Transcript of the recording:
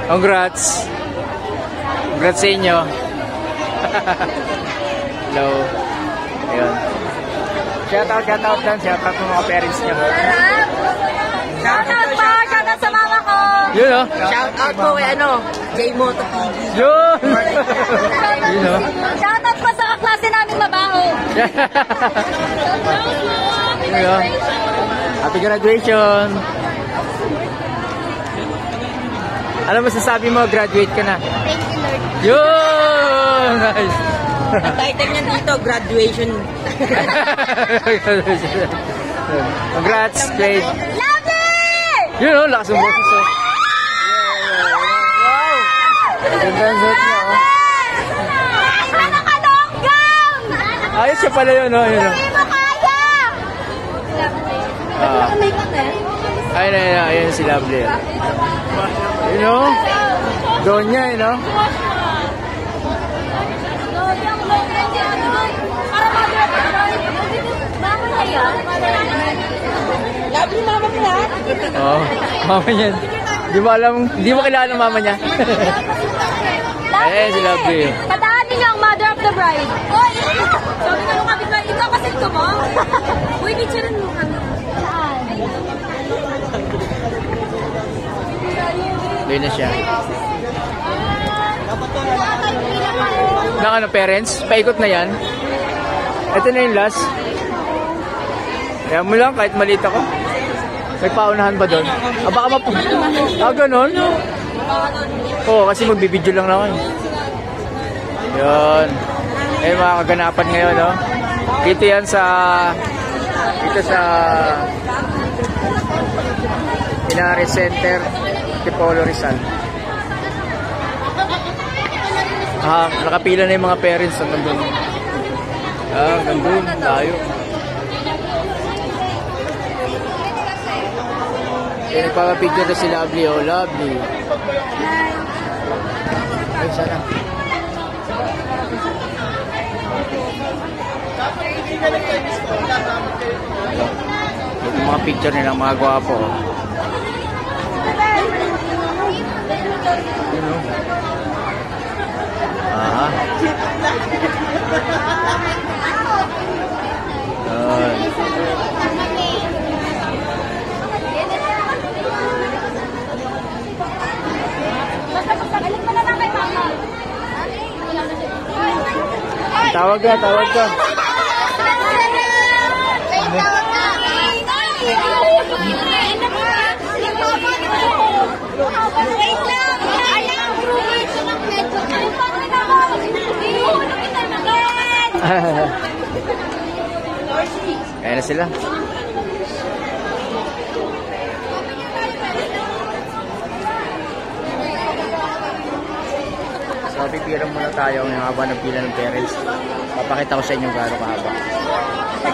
Congrats. Congrats sa inyo. Hello. Ayun. Shout out lang. Shout out ng mga parents niyo. Shout out po. Shout out sa mama ko. Yun o. Shout out po kay J-Moto TV. Yun. Yun o. Shout out po sa kaklase namin mabaho. Yun o. Happy graduation. Ano masasabi mo? Graduate ka na. Thank you, Lord. Yun. Nice. Ang title niya dito, graduation. Congrats, Jade. Lovely! Yun o, lakas ng boses o. Wow! Ganda ang suot niya o. Naka-long gown! Ayos siya pala yun o. Hindi mo kaya! Ayun si Lovely. Yun o. Doon niya yun o. Lovely mama ko lahat. Oo, mama niya. Di mo kilala ng mama niya. Ayan si Lovely. Tandaan niyo ang mother of the bride. Oy! Sabi ka nung kapit ba? Ikaw kasi ito mo? Uy, picture mo kami. Saan? Doon na siya. Naka parents? Paikot na yan. Ito na yung last. Kaya mo lang kahit maliit ako. May paunahan ba doon? Baka ganun? Oo, kasi magbibideo lang naman. Yun. Mga kaganapan ngayon, no? Dito yan sa Pinares Center, Tipolo Rizal. Nakapila na yung mga parents hanggang doon. Hanggang doon, tayo. Nagpapapicture na si Lovely. Oh, Lovely. Ay, sana. Yung mga picture nilang mga gwapo. Yun o. Tawag ka. Ayan na sila. So, pipirang muna tayo ng haba ng pila ng parents. Papakita ko sa inyo gaano kahaba.